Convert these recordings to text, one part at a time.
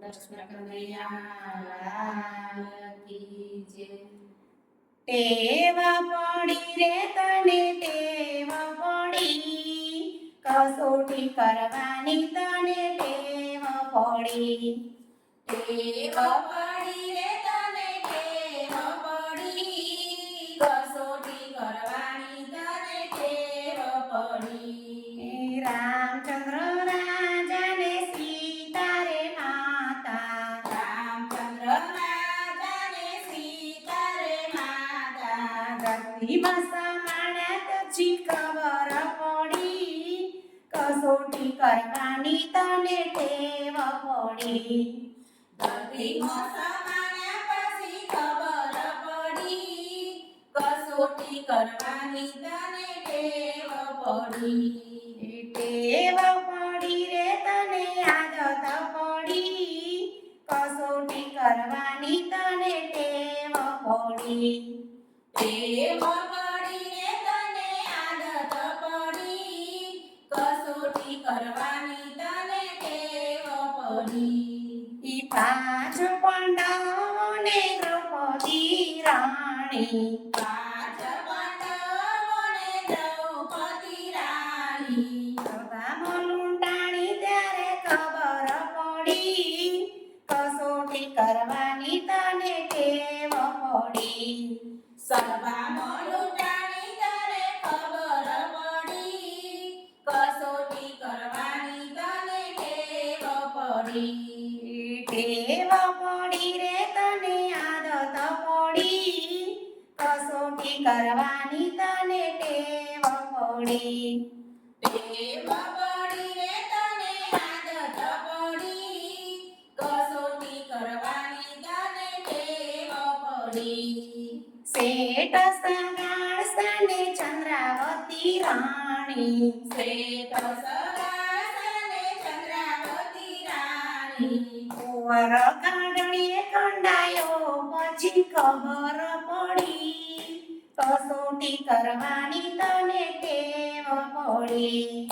કૃષ્ણ કનૈયા લાલ કી જય. ટેવ પડી રે તને ટેવ પડી, કસોટી કરવાની તને ટેવ પડી. ટેવ પડી રે તને ટેવ પડી, કસોટી કરવાની તને ટેવ પડી. રામચંદ્ર રાજાને સીતા રે માતા, રામચંદ્ર રાજાને સીતા રે માતા, ધરતીમાં સમાણ્યા પછી ખબર પડી, કસોટી કરવાની તને ટેવ પડી. ધરતીમાં સમાણ્યા પછી ખબર પડી, કસોટી કરવાની તને ટેવ પડી. ટેવ પડી રે તને આદત પડી, કસોટી કરવાની તને ટેવ પડી. ટેવ પડી રે તને આદત પડી, કસોટી કરવાની તને ટેવ પડી. પાંચ પાંડવોને દ્રૌપદી રાણી, પાંચ પાંડવોને દ્રૌપદી રાણી, સભામાં લૂંટાણી ત્યારે ખબર પડી, કસોટી કરવાની તને ટેવ પડી. સભામાં લૂંટાણી ત્યારે ખબર પડી, કસોટી કરવાની તને ટેવ પડી. ટેવ પડી રે તને આદત પડી, કસોટી કરવાની તને ટેવ પડી. ટેવ પડી રે તને આદત પડી, કસોટી કરવાની તને ટેવ પડી. શેઠ સગાડસાને ચંદ્રાવતી રાણી, શેઠ સગાડસાને ચંદ્રાવતી રાણી, કુંવર કાંડણીએ કંડાયો પછી ખબર પડી, કસોટી કરવાની તને ટેવ પડી.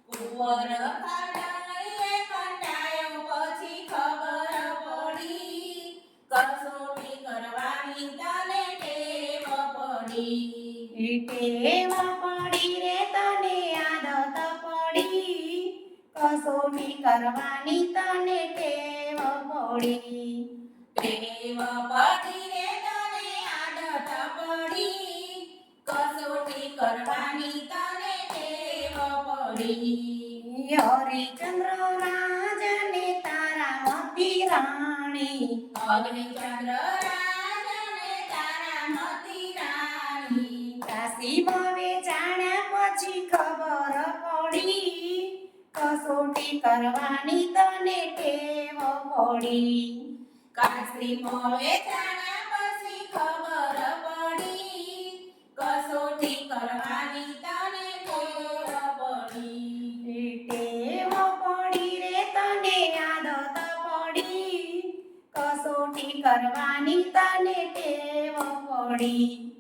કુંવર કાંડણીએ કંડાયો પછી ખબર પડી, કસોટી કરવાની તને ટેવ પડી. ટેવ પડી રે તને આદત પડી, કસોટી કરવાની તને ટેવ પડી. ટેવ પડી રે તને આદત પડી, કસોટી કરવાની તને ટેવ પડી. હરિચંદ્ર રાજાને તારામતી રાણી, હરિચંદ્ર રાજાને તારામતી રાણી, કાશીમાં વેચાણ્યા પછી ખબર પડી, કસોટી કરવાની તને ટેવ પડી. કાશીમાં વેચાણ્યા પછી ખબર પડી, કસોટી કરવાની તને ટેવ પડી. ટેવ પડી રે તને આદત પડી, કસોટી કરવાની તને ટેવ પડી.